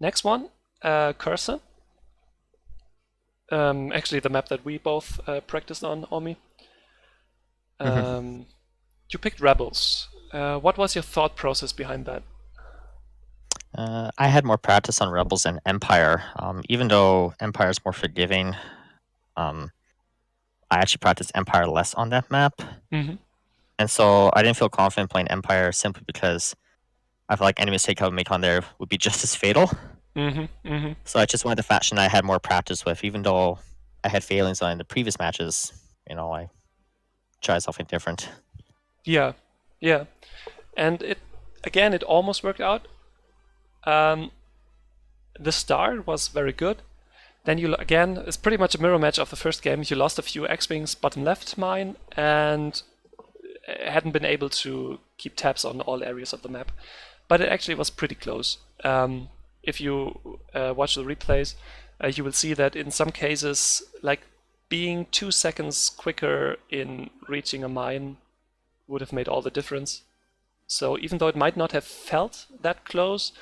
Next one, Cursor. Actually, the map that we both practiced on, Omi. You picked Rebels. What was your thought process behind that? I had more practice on Rebels than Empire. Even though Empire is more forgiving, I actually practiced Empire less on that map. And so I didn't feel confident playing Empire simply because I feel like any mistake I would make on there would be just as fatal. So I just wanted the faction I had more practice with, even though I had failings on the previous matches. I tried something different. Yeah. And it almost worked out. The start was very good. Then it's pretty much a mirror match of the first game. You lost a few X-Wings bottom left mine and hadn't been able to keep tabs on all areas of the map. But it actually was pretty close. If you watch the replays, you will see that in some cases, like being 2 seconds quicker in reaching a mine would have made all the difference. So even though it might not have felt that close,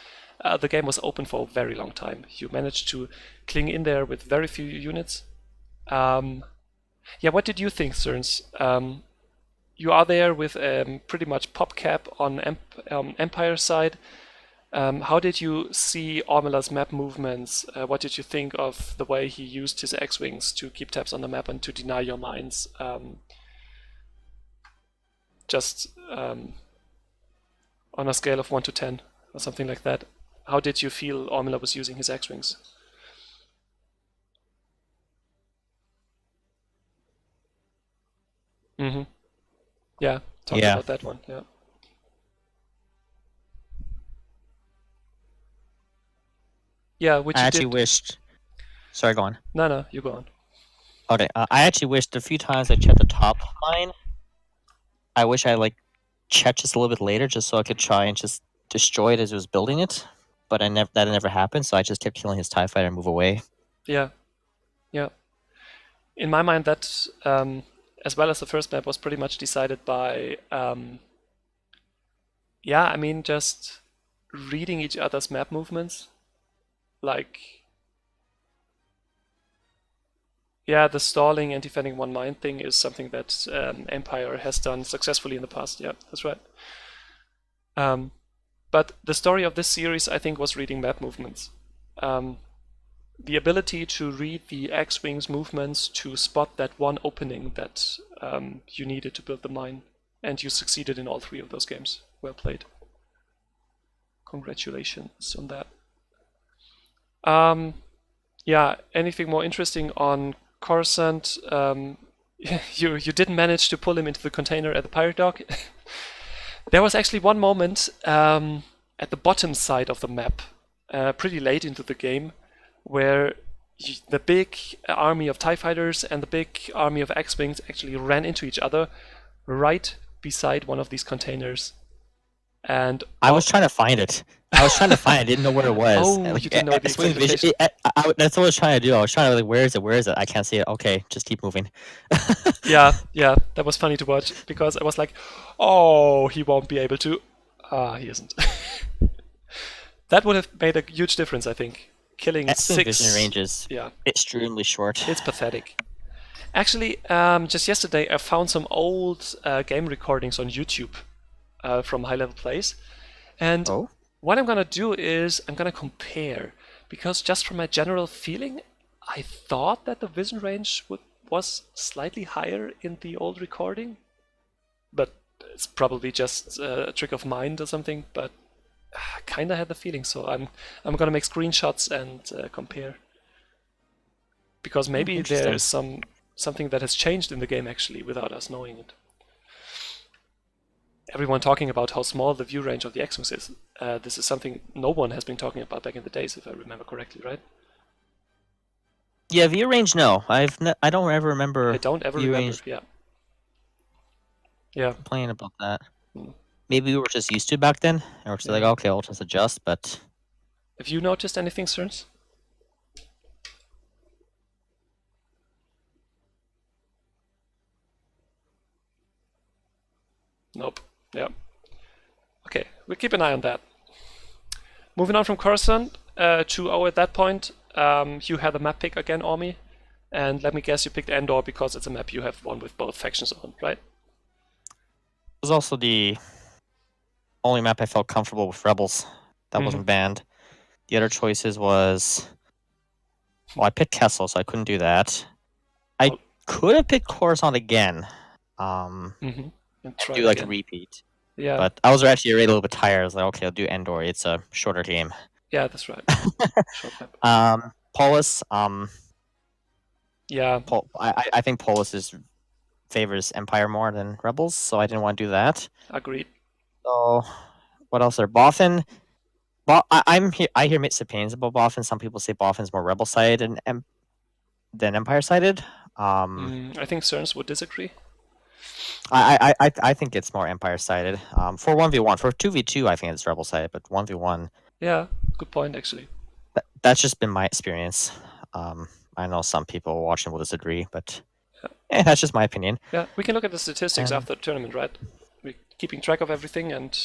the game was open for a very long time. You managed to cling in there with very few units. What did you think, Xerns? you are there with pretty much pop cap on Empire side. How did you see Ormylar's map movements? What did you think of the way he used his X-Wings to keep tabs on the map and to deny your mines? Just on a scale of 1 to 10 or something like that. How did you feel Ormylar was using his X-Wings? Mm-hmm. Yeah, talked Yeah. about that one. Yeah. Yeah, which I you actually did. wished. Sorry, go on. No, you go on. Okay, I actually wished a few times I checked the top line. I wish I like checked just a little bit later, just so I could try and just destroy it as it was building it. But that never happened, so I just kept killing his TIE fighter and move away. Yeah, yeah. In my mind, that as well as the first map was pretty much decided by yeah, I mean just reading each other's map movements. Like yeah, the stalling and defending one mine thing is something that Empire has done successfully in the past. Yeah, that's right. But the story of this series, I think, was reading map movements. The ability to read the X-Wing's movements to spot that one opening that you needed to build the mine. And you succeeded in all 3 of those games. Well played. Congratulations on that. Yeah, anything more interesting on Coruscant? You didn't manage to pull him into the container at the pirate dock. There was actually one moment at the bottom side of the map, pretty late into the game, where the big army of TIE fighters and the big army of X-Wings actually ran into each other right beside one of these containers. And I was trying to find it. I didn't know where it was. Oh, you didn't know the exact location. That's what I was trying to do. I was trying to like, where is it? I can't see it. Okay, just keep moving. Yeah, that was funny to watch because I was like, oh, he won't be able to. He isn't. That would have made a huge difference, I think. Killing X-Wing 6. vision range is extremely short. It's pathetic. Actually, just yesterday I found some old game recordings on YouTube from High Level Plays, and what I'm gonna do is I'm gonna compare, because just from my general feeling, I thought that the vision range was slightly higher in the old recording, but it's probably just a trick of mind or something. But I kind of had the feeling, so I'm gonna make screenshots and compare, because maybe there's something that has changed in the game actually without us knowing it. Everyone talking about how small the view range of the X-Wings is. This is something no one has been talking about back in the days, if I remember correctly, right? Yeah, view range. No, I don't ever remember. I don't ever remember. Range. Yeah. Complaining about that. Maybe we were just used to it back then, and we're just like, okay, I'll just adjust. But have you noticed anything, Xerns? Nope. Yeah. Okay, we'll keep an eye on that. Moving on from Coruscant, 2-0 at that point. You had a map pick again, Ormy. And let me guess, you picked Endor because it's a map you have won with both factions on, right? It was also the only map I felt comfortable with Rebels that wasn't banned. The other choices was... Well, I picked Kessel, so I couldn't do that. I could have picked Coruscant again. And do like a repeat. Yeah. But I was actually already a little bit tired. I was like, okay, I'll do Endor. It's a shorter game. Yeah, that's right. Short map. Polis. Yeah. I think Polis favors Empire more than Rebels, so I didn't want to do that. Agreed. So, what else there? Bothan. Well, I hear mixed opinions about Bothan. Some people say Bothan's more Rebel sided than Empire sided. I think Xerns would disagree. I think it's more Empire sided. For 1v1, for 2v2, I think it's Rebel sided, but 1v1. Yeah, good point actually. That's just been my experience. I know some people watching will disagree, but that's just my opinion. Yeah, we can look at the statistics after the tournament, right? We're keeping track of everything, and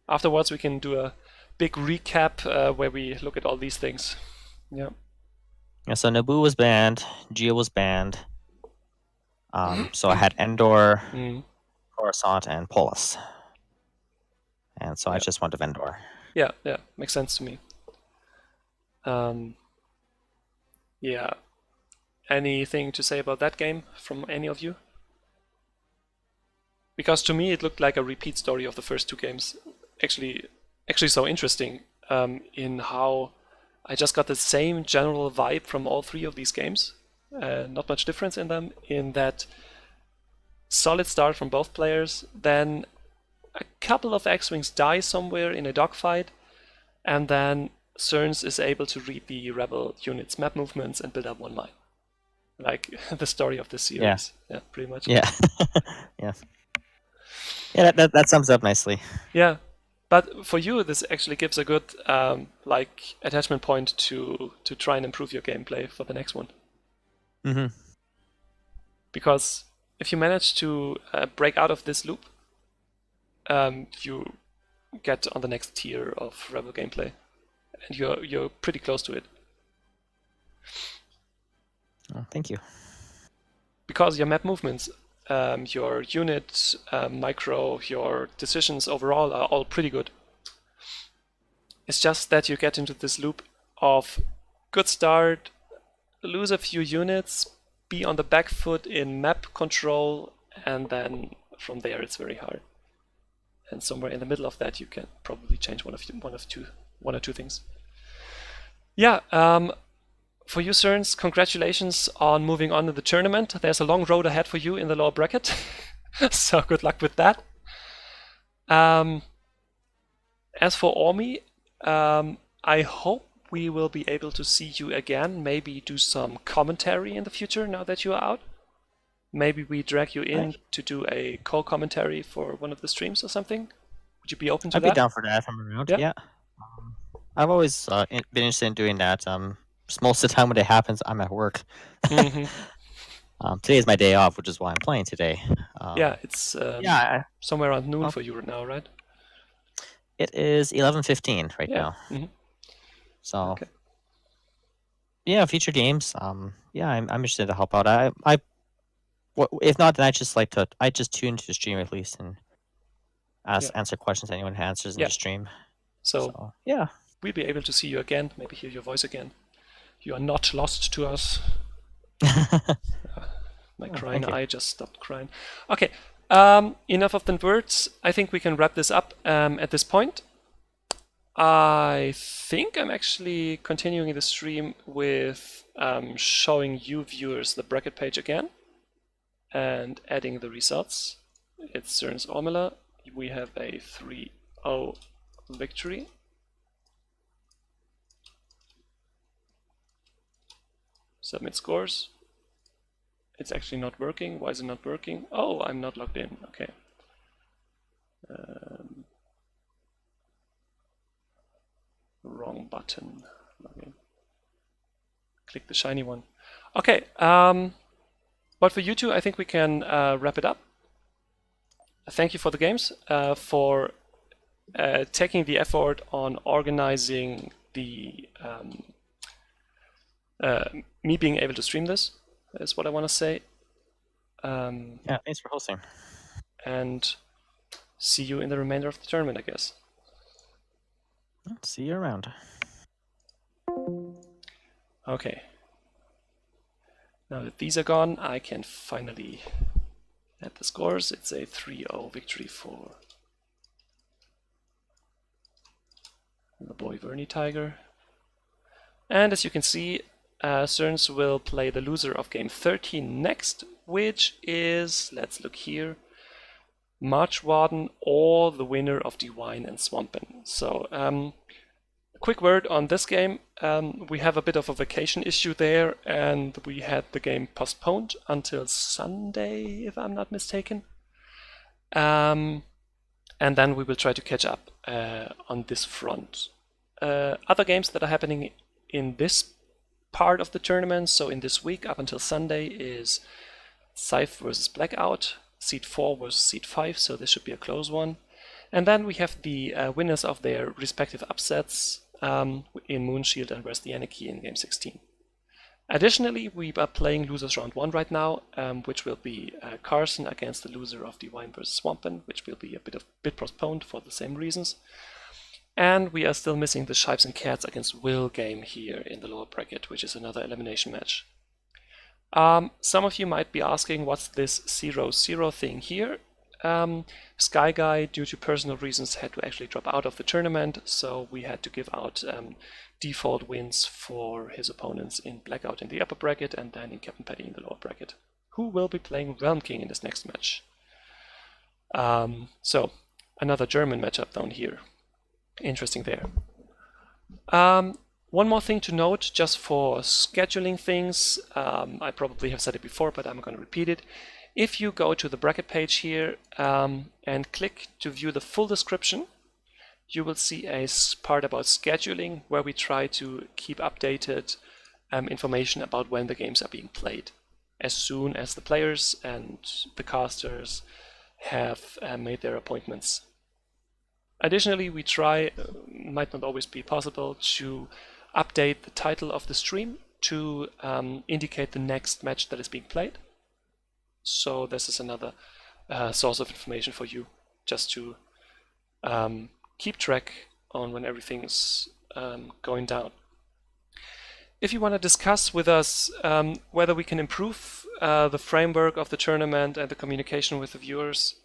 afterwards we can do a big recap where we look at all these things. Yeah. Yeah. So Naboo was banned. Geo was banned. So I had Endor, Mm. Coruscant, and Polis. And so I Yeah. just went to Endor. Yeah, makes sense to me. Yeah. Anything to say about that game from any of you? Because to me it looked like a repeat story of the first two games. Actually so interesting in how I just got the same general vibe from all three of these games. Not much difference in them, in that solid start from both players, then a couple of X-Wings die somewhere in a dogfight, and then Xerns is able to read the rebel units' map movements and build up one mine. Like the story of the series. Yeah, pretty much. Yeah. Yeah. Yeah, that sums up nicely. Yeah, but for you, this actually gives a good like attachment point to try and improve your gameplay for the next one. Mm-hmm. Because if you manage to break out of this loop, you get on the next tier of Rebel gameplay, and you're pretty close to it. Oh, thank you. Because your map movements, your unit micro, your decisions overall are all pretty good. It's just that you get into this loop of good start, lose a few units, be on the back foot in map control, and then from there it's very hard. And somewhere in the middle of that, you can probably change one or two things. Yeah. For you, Cerns, congratulations on moving on to the tournament. There's a long road ahead for you in the lower bracket, so good luck with that. As for Ormy, I hope we will be able to see you again, maybe do some commentary in the future now that you are out. Maybe we drag you in to do a co-commentary for one of the streams or something. Would you be open to I'd that? be down for that if I'm around. Yeah. Yeah. I've always been interested in doing that. Most of the time when it happens, I'm at work. Mm-hmm. Today is my day off, which is why I'm playing today. Yeah, it's somewhere around noon for you now, right? It is 11:15 right now. Mm-hmm. So Okay. yeah, future games. Yeah, I'm interested to help out. If not, then I just tune into the stream at least and answer questions anyone answers in the stream. So yeah, we'll be able to see you again, maybe hear your voice again. You are not lost to us. My crying eye just stopped crying. Okay, enough of the words. I think we can wrap this up at this point. I think I'm actually continuing the stream with showing you viewers the bracket page again and adding the results. It's Xerns and Ormylar. We have a 3-0 victory. Submit scores. It's actually not working. Why is it not working? Oh, I'm not logged in. Okay. Wrong button. Login. Click the shiny one. Okay. But for you two, I think we can wrap it up. Thank you for the games, for taking the effort on organizing the me being able to stream this. Is what I want to say. Yeah, thanks for hosting. And see you in the remainder of the tournament, I guess. See you around. Okay. Now that these are gone, I can finally add the scores. It's a 3-0 victory for the boy Vernie Tiger. And as you can see, Xerns will play the loser of game 13 next, which is, let's look here, March Warden or the winner of Divine and Swampen. So, quick word on this game. We have a bit of a vacation issue there, and we had the game postponed until Sunday, if I'm not mistaken. And then we will try to catch up on this front. Other games that are happening in this part of the tournament, so in this week up until Sunday, is Scythe versus Blackout, Seed 4 versus Seed 5, so this should be a close one. And then we have the winners of their respective upsets in Moonshield and Where's the Anarchy in Game 16. Additionally, we are playing losers round 1 right now, which will be Carson against the loser of Divine vs. Swampin, which will be a bit postponed for the same reasons. And we are still missing the Shipes and Cats against Will game here in the lower bracket, which is another elimination match. Some of you might be asking, what's this 0-0 thing here? Sky Guy, due to personal reasons, had to actually drop out of the tournament, so we had to give out default wins for his opponents in Blackout in the upper bracket and then in Captain Paddy in the lower bracket, who will be playing Realm King in this next match. So, another German matchup down here. Interesting there. One more thing to note, just for scheduling things, I probably have said it before, but I'm going to repeat it. If you go to the bracket page here and click to view the full description, you will see a part about scheduling where we try to keep updated information about when the games are being played, as soon as the players and the casters have made their appointments. Additionally, we try, might not always be possible, to update the title of the stream to indicate the next match that is being played. So this is another source of information for you, just to keep track on when everything's going down. If you want to discuss with us whether we can improve the framework of the tournament and the communication with the viewers,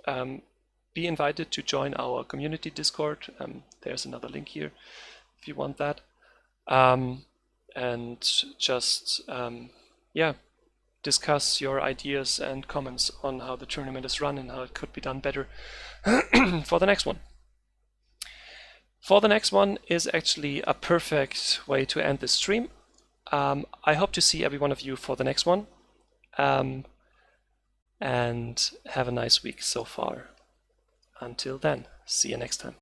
be invited to join our community Discord. There's another link here if you want that. And just, yeah, discuss your ideas and comments on how the tournament is run and how it could be done better for the next one. For the next one is actually a perfect way to end this stream. I hope to see every one of you for the next one. And have a nice week so far. Until then, see you next time.